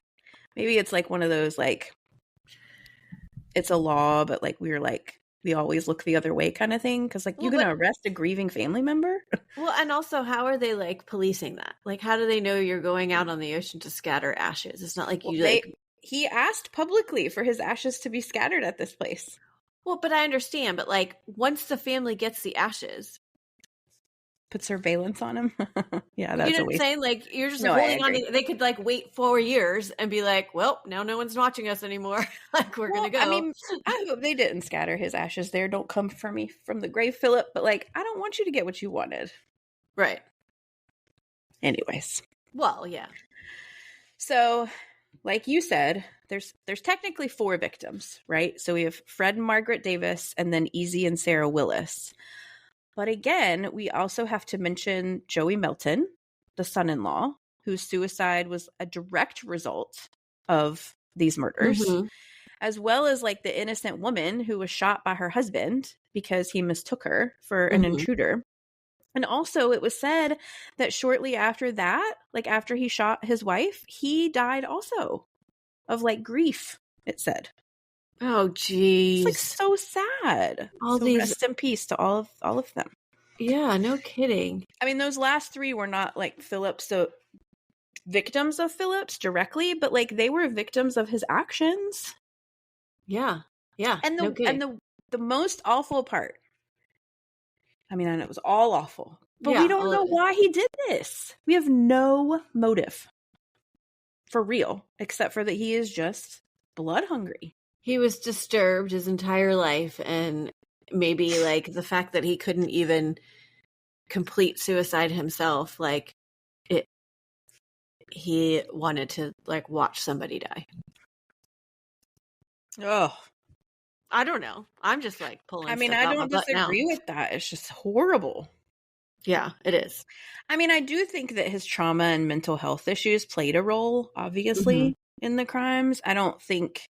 [SPEAKER 1] Maybe it's like one of those, like, it's a law, but like we always look the other way kind of thing. Because like, you're going to arrest a grieving family member?
[SPEAKER 2] Well, and also, how are they like policing that? Like, how do they know you're going out on the ocean to scatter ashes? It's not like
[SPEAKER 1] he asked publicly for his ashes to be scattered at this place.
[SPEAKER 2] Well, but I understand. But like, once the family gets the ashes,
[SPEAKER 1] put surveillance on him. Yeah, that's
[SPEAKER 2] you know what I'm saying. Like, you're just holding on to. They could like wait 4 years and be like, "Well, now no one's watching us anymore. Like, we're gonna go."
[SPEAKER 1] I mean, I hope they didn't scatter his ashes there. Don't come for me from the grave, Philip. But like, I don't want you to get what you wanted.
[SPEAKER 2] Right.
[SPEAKER 1] Anyways.
[SPEAKER 2] Well, yeah.
[SPEAKER 1] So, like you said, there's technically 4 victims, right? So we have Fred and Margaret Davis, and then Easy and Sarah Willis. But again, we also have to mention Joey Melton, the son-in-law, whose suicide was a direct result of these murders, as well as like the innocent woman who was shot by her husband because he mistook her for an intruder. And also it was said that shortly after that, like after he shot his wife, he died also of like grief, it said.
[SPEAKER 2] Oh,
[SPEAKER 1] It's like
[SPEAKER 2] geez.
[SPEAKER 1] so sad.
[SPEAKER 2] All
[SPEAKER 1] So
[SPEAKER 2] these.
[SPEAKER 1] rest in peace to all of them.
[SPEAKER 2] Yeah, no kidding.
[SPEAKER 1] I mean, those last three were not like Phillips, so victims of Phillips directly, but like they were victims of his actions.
[SPEAKER 2] Yeah. Yeah,
[SPEAKER 1] And
[SPEAKER 2] no kidding.
[SPEAKER 1] the most awful part. I mean, I know it was all awful, but we
[SPEAKER 2] Yeah,
[SPEAKER 1] don't
[SPEAKER 2] all of
[SPEAKER 1] know
[SPEAKER 2] it.
[SPEAKER 1] why he did this. We have no motive for real, except for that he is just blood hungry.
[SPEAKER 2] He was disturbed his entire life, and maybe like the fact that he couldn't even complete suicide himself, like it he wanted to like watch somebody die.
[SPEAKER 1] Oh,
[SPEAKER 2] I don't know. I'm just like
[SPEAKER 1] I
[SPEAKER 2] pulling
[SPEAKER 1] mean,
[SPEAKER 2] stuff
[SPEAKER 1] I
[SPEAKER 2] out my
[SPEAKER 1] don't
[SPEAKER 2] butt now.
[SPEAKER 1] disagree with that. It's just horrible.
[SPEAKER 2] Yeah, it is.
[SPEAKER 1] I mean, I do think that his trauma and mental health issues played a role, obviously,
[SPEAKER 2] Mm-hmm.
[SPEAKER 1] in the crimes. I don't think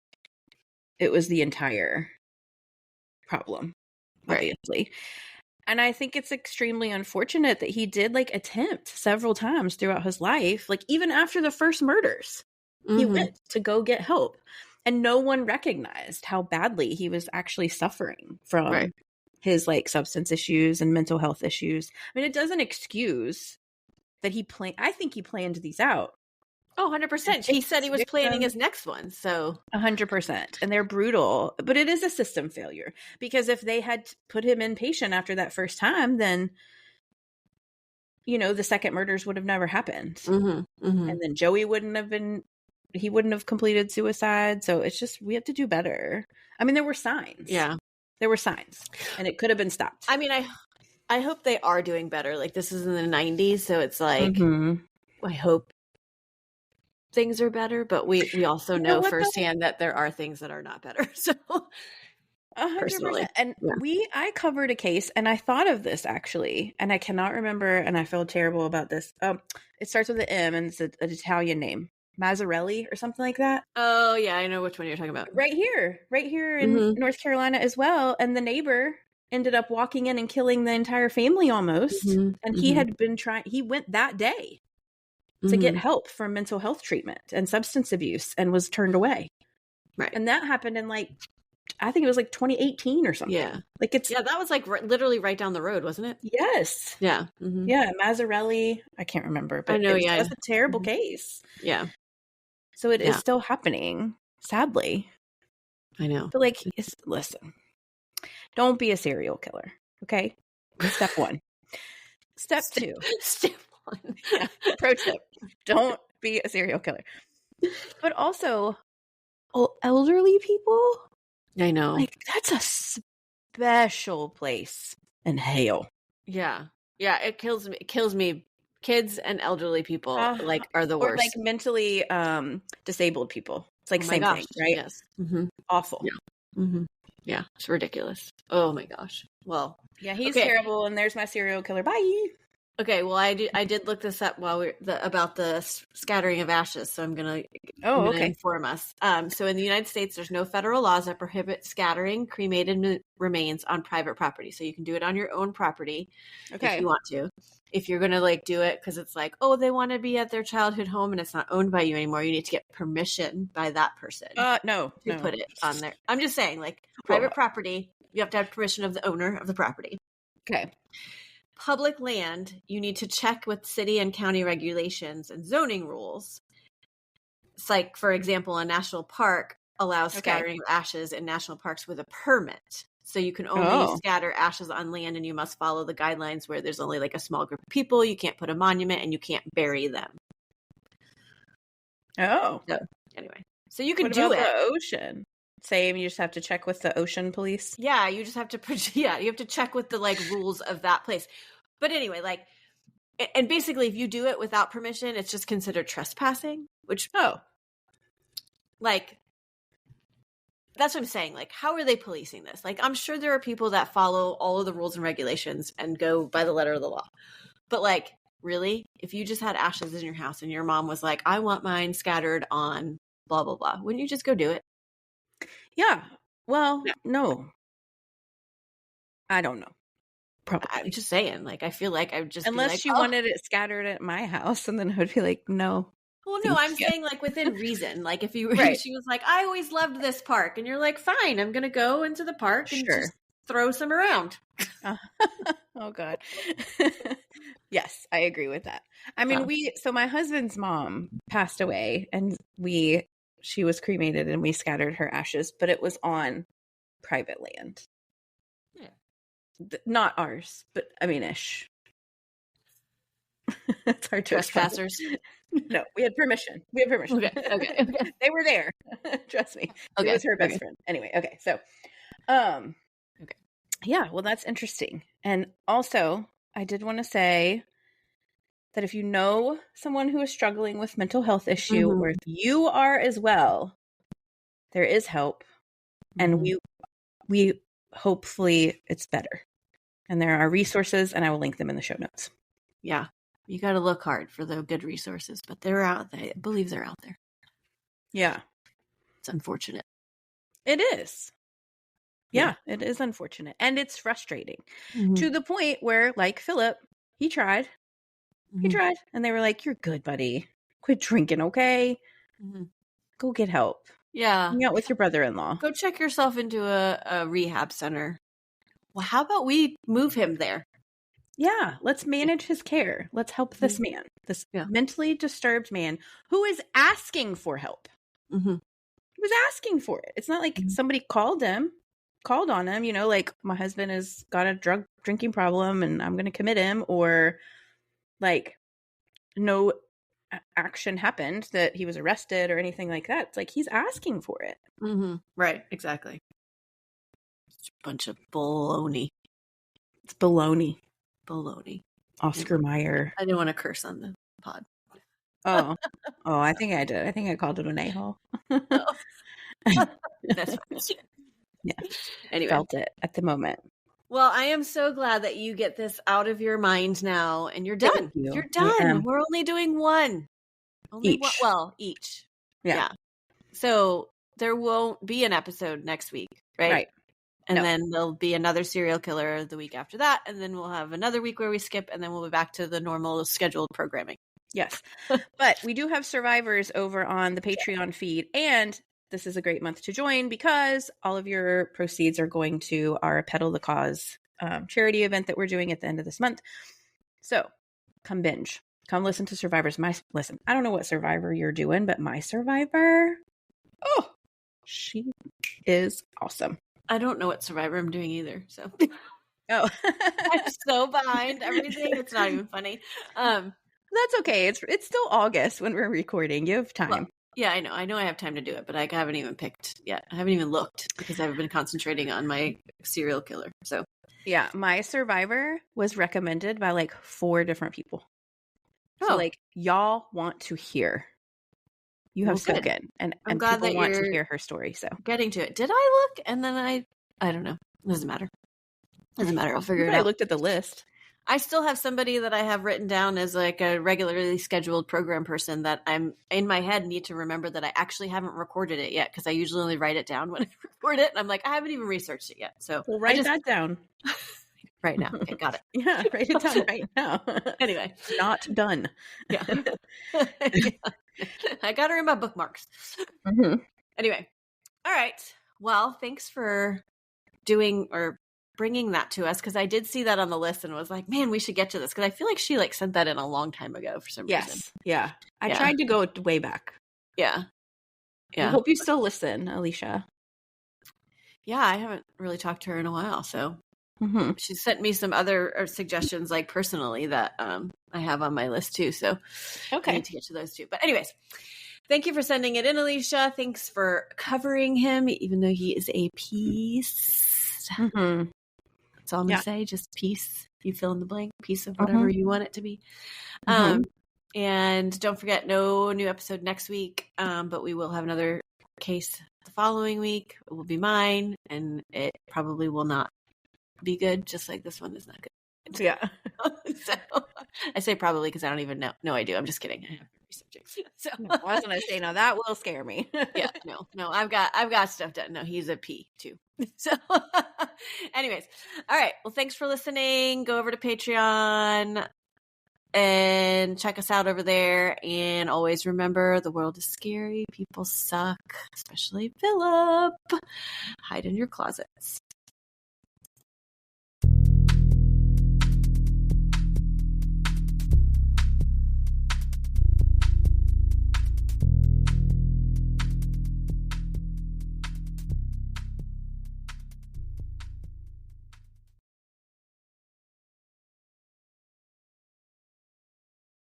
[SPEAKER 1] it was the entire problem,
[SPEAKER 2] Right.
[SPEAKER 1] obviously. And I think it's extremely unfortunate that he did like attempt several times throughout his life, like even after the first murders, he
[SPEAKER 2] Mm-hmm.
[SPEAKER 1] went to go get help. And no one recognized how badly he was actually suffering from
[SPEAKER 2] Right.
[SPEAKER 1] his like substance issues and mental health issues. I mean, it doesn't excuse that he planned. I think he planned these out.
[SPEAKER 2] Oh,
[SPEAKER 1] And
[SPEAKER 2] 100%. He said
[SPEAKER 1] picks
[SPEAKER 2] he was planning
[SPEAKER 1] victims
[SPEAKER 2] his next one. So
[SPEAKER 1] 100%. And they're brutal, but it is a system failure because if they had put him inpatient after that first time, then the second murders would have never happened.
[SPEAKER 2] mm-hmm. Mm-hmm.
[SPEAKER 1] And then Joey he wouldn't have completed suicide. So it's just, we have to do better. I mean, there were signs.
[SPEAKER 2] Yeah.
[SPEAKER 1] There were signs and it could have been stopped.
[SPEAKER 2] I mean, I hope they are doing better. Like this is in the 90s, so it's like
[SPEAKER 1] Mm-hmm.
[SPEAKER 2] I hope things are better, but we also
[SPEAKER 1] You know
[SPEAKER 2] know
[SPEAKER 1] what though?
[SPEAKER 2] firsthand that there are things that are not better. So
[SPEAKER 1] 100%.
[SPEAKER 2] personally,
[SPEAKER 1] And
[SPEAKER 2] yeah.
[SPEAKER 1] I covered a case and I thought of this actually, and I cannot remember, and I feel terrible about this. It starts with an M and it's an Italian name, Mazzarelli or something like that.
[SPEAKER 2] Oh yeah, I know which one you're talking about.
[SPEAKER 1] Right here in
[SPEAKER 2] Mm-hmm.
[SPEAKER 1] North Carolina as well. And the neighbor ended up walking in and killing the entire family almost.
[SPEAKER 2] Mm-hmm.
[SPEAKER 1] And he
[SPEAKER 2] Mm-hmm.
[SPEAKER 1] had been he went that day to
[SPEAKER 2] Mm-hmm.
[SPEAKER 1] get help for mental health treatment and substance abuse and was turned away.
[SPEAKER 2] Right.
[SPEAKER 1] And that happened in I think it was 2018 or something.
[SPEAKER 2] Yeah.
[SPEAKER 1] Like it's,
[SPEAKER 2] Yeah, that was like literally right down the road, wasn't it?
[SPEAKER 1] yes.
[SPEAKER 2] Yeah. Mm-hmm.
[SPEAKER 1] Yeah. Mazzarelli. I can't remember, but
[SPEAKER 2] I know. Yeah.
[SPEAKER 1] that's a terrible
[SPEAKER 2] Mm-hmm.
[SPEAKER 1] case.
[SPEAKER 2] Yeah.
[SPEAKER 1] So it is
[SPEAKER 2] Yeah.
[SPEAKER 1] still happening, sadly.
[SPEAKER 2] I know.
[SPEAKER 1] But listen, don't be a serial killer. Okay. Step one. Step two.
[SPEAKER 2] Step one.
[SPEAKER 1] Yeah. Pro tip. Don't be a serial killer. But also, elderly people,
[SPEAKER 2] I know.
[SPEAKER 1] that's a special place in hell.
[SPEAKER 2] Yeah. Yeah. It kills me. It kills me. Kids and elderly people are the
[SPEAKER 1] Or
[SPEAKER 2] worst.
[SPEAKER 1] mentally disabled people. It's
[SPEAKER 2] Oh my
[SPEAKER 1] same
[SPEAKER 2] gosh.
[SPEAKER 1] thing, right?
[SPEAKER 2] Yes. Mm-hmm.
[SPEAKER 1] Awful.
[SPEAKER 2] Yeah. Mm-hmm. Yeah. It's ridiculous. Oh my gosh. Well,
[SPEAKER 1] Yeah, he's
[SPEAKER 2] okay.
[SPEAKER 1] terrible, and there's my serial killer. Bye.
[SPEAKER 2] Okay, well, I did look this up while about the scattering of ashes, so I'm gonna inform us. So in the United States, there's no federal laws that prohibit scattering cremated remains on private property. So you can do it on your own property if you want to. If you're gonna do it because it's they want to be at their childhood home and it's not owned by you anymore, you need to get permission by that person.
[SPEAKER 1] No,
[SPEAKER 2] to put it on there. I'm just saying, private property, you have to have permission of the owner of the property.
[SPEAKER 1] Okay.
[SPEAKER 2] Public land, you need to check with city and county regulations and zoning rules. It's for example, a national park allows scattering of ashes in national parks with a permit. So you can only scatter ashes on land and you must follow the guidelines where there's only a small group of people. You can't put a monument and you can't bury them.
[SPEAKER 1] Oh.
[SPEAKER 2] So anyway, so you can
[SPEAKER 1] what
[SPEAKER 2] do
[SPEAKER 1] about
[SPEAKER 2] it.
[SPEAKER 1] The ocean. Same, you just have to check with the ocean police.
[SPEAKER 2] Yeah, you just have to you have to check with the rules of that place. But anyway, and basically if you do it without permission, it's just considered trespassing, which that's what I'm saying. How are they policing this? I'm sure there are people that follow all of the rules and regulations and go by the letter of the law. But really, if you just had ashes in your house and your mom was like, I want mine scattered on blah, blah, blah, wouldn't you just go do it?
[SPEAKER 1] Yeah. Well, no. I don't know. Probably.
[SPEAKER 2] I'm just saying, I feel like I would just
[SPEAKER 1] unless she wanted it scattered at my house, and then I would be like, no.
[SPEAKER 2] Well, no, I'm
[SPEAKER 1] you.
[SPEAKER 2] saying like within reason. Like if you were,
[SPEAKER 1] Right.
[SPEAKER 2] she was like, I always loved this park. And you're like, fine, I'm going to go into the park and
[SPEAKER 1] Sure.
[SPEAKER 2] just throw some around.
[SPEAKER 1] Oh God. Yes, I agree with that. I mean, so my husband's mom passed away and she was cremated and we scattered her ashes, but it was on private land.
[SPEAKER 2] Yeah.
[SPEAKER 1] Not ours, but I mean, ish. It's hard to
[SPEAKER 2] Trespassers.
[SPEAKER 1] No, we had permission.
[SPEAKER 2] Okay.
[SPEAKER 1] They were there. Trust me. It was her best friend. Anyway, okay. So, okay. Yeah, well, that's interesting. And also, I did want to say that if you know someone who is struggling with mental health issue, or if you are as well, there is help. And we hopefully it's better. And there are resources, and I will link them in the show notes.
[SPEAKER 2] Yeah. You got to look hard for the good resources, but they're out there. I believe they're out there.
[SPEAKER 1] Yeah.
[SPEAKER 2] It's unfortunate.
[SPEAKER 1] It is. Yeah, it is unfortunate. And it's frustrating to the point where, like Philip, he tried. He tried. And they were like, you're good, buddy. Quit drinking, okay? Go get help.
[SPEAKER 2] Yeah.
[SPEAKER 1] Hang out with your brother-in-law.
[SPEAKER 2] Go check yourself into a rehab center. Well, how about we move him there?
[SPEAKER 1] Yeah, let's manage his care. Let's help this man, this mentally disturbed man who is asking for help. He was asking for it. It's not like somebody called on him, you know, like my husband has got a drug drinking problem and I'm going to commit him, or like no action happened that he was arrested or anything like that. It's like he's asking for it.
[SPEAKER 2] Right, exactly. It's a bunch of baloney.
[SPEAKER 1] It's baloney.
[SPEAKER 2] Oscar
[SPEAKER 1] Mayer.
[SPEAKER 2] I didn't want to curse on the pod.
[SPEAKER 1] Oh, I think I did. I think I called him an a-hole.
[SPEAKER 2] That's fine.
[SPEAKER 1] Yeah.
[SPEAKER 2] Anyway.
[SPEAKER 1] Felt it at the moment.
[SPEAKER 2] Well, I am so glad that you get this out of your mind now and you're done. You're done. We're only doing one. Each. Yeah. So there won't be an episode next week, right? Right. And then there'll be another serial killer the week after that. And then we'll have another week where we skip, and then we'll be back to the normal scheduled programming.
[SPEAKER 1] Yes. But we do have survivors over on the Patreon feed. And this is a great month to join because all of your proceeds are going to our Peddle the Cause charity event that we're doing at the end of this month. So come binge. Come listen to Survivors. Listen, I don't know what Survivor you're doing, but my Survivor, she is awesome.
[SPEAKER 2] I don't know what Survivor I'm doing either. So, I'm so behind everything. It's not even funny.
[SPEAKER 1] That's okay. It's still August when we're recording. You have time.
[SPEAKER 2] Well, yeah, I know. I know I have time to do it, but I haven't even picked yet. I haven't even looked because I've been concentrating on my serial killer. So,
[SPEAKER 1] yeah, my Survivor was recommended by like 4 different people. So like y'all want to hear. You have spoken, and people want to hear her story. So
[SPEAKER 2] getting to it. Did I look? And then I don't know. Doesn't matter. I'll figure it out.
[SPEAKER 1] I looked at the list.
[SPEAKER 2] I still have somebody that I have written down as like a regularly scheduled program person that I'm in my head need to remember that I actually haven't recorded it yet, because I usually only write it down when I record it. And I'm like, I haven't even researched it yet. So
[SPEAKER 1] write that down
[SPEAKER 2] right now. Okay, got it.
[SPEAKER 1] Yeah, write it down right now.
[SPEAKER 2] Anyway,
[SPEAKER 1] not done.
[SPEAKER 2] Yeah. I got her in my bookmarks. Anyway. All right. Well, thanks for doing or bringing that to us, because I did see that on the list and was like, man, we should get to this, because I feel like she like sent that in a long time ago for some reason.
[SPEAKER 1] Yeah. I tried to go way back.
[SPEAKER 2] Yeah.
[SPEAKER 1] I hope you still listen, Alicia.
[SPEAKER 2] Yeah, I haven't really talked to her in a while, so she sent me some other suggestions, like personally, that I have on my list too. So I need to get to those too. But anyways, thank you for sending it in, Alicia. Thanks for covering him, even though he is a piece. That's all I'm gonna say. Just piece. You fill in the blank. Piece of whatever you want it to be. And don't forget, no new episode next week. But we will have another case the following week. It will be mine, and it probably will not be good, just like this one is not good.
[SPEAKER 1] Yeah.
[SPEAKER 2] So I say probably because I don't even know. No, I do. I'm just kidding. I have subjects. So
[SPEAKER 1] I was gonna say, no, that will scare me.
[SPEAKER 2] Yeah, no, I've got stuff done. No, he's a P too. So anyways, all right. Well, thanks for listening. Go over to Patreon. and check us out over there. And always remember, the world is scary. People suck, especially Philip. Hide in your closets.